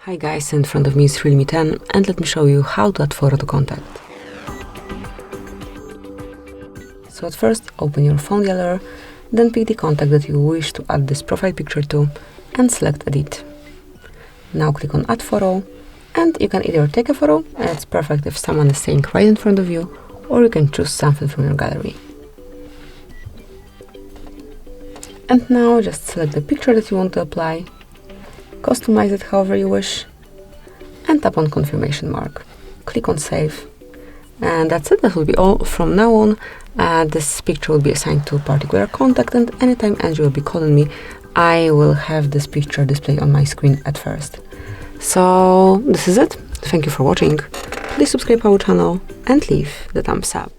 Hi guys, in front of me is Realme 10 and let me show you how to add photo to contact. So at first open your phone gallery, then pick the contact that you wish to add this profile picture to and select edit. Now click on add photo and you can either take a photo, it's perfect if someone is staying right in front of you, or you can choose something from your gallery. And now just select the picture that you want to apply, customize it however you wish, and tap on confirmation mark. Click on save. And that's it, that will be all. From now on, this picture will be assigned to a particular contact, and anytime Andrew will be calling me, I will have this picture displayed on my screen at first. So this is it. Thank you for watching. Please subscribe our channel and leave the thumbs up.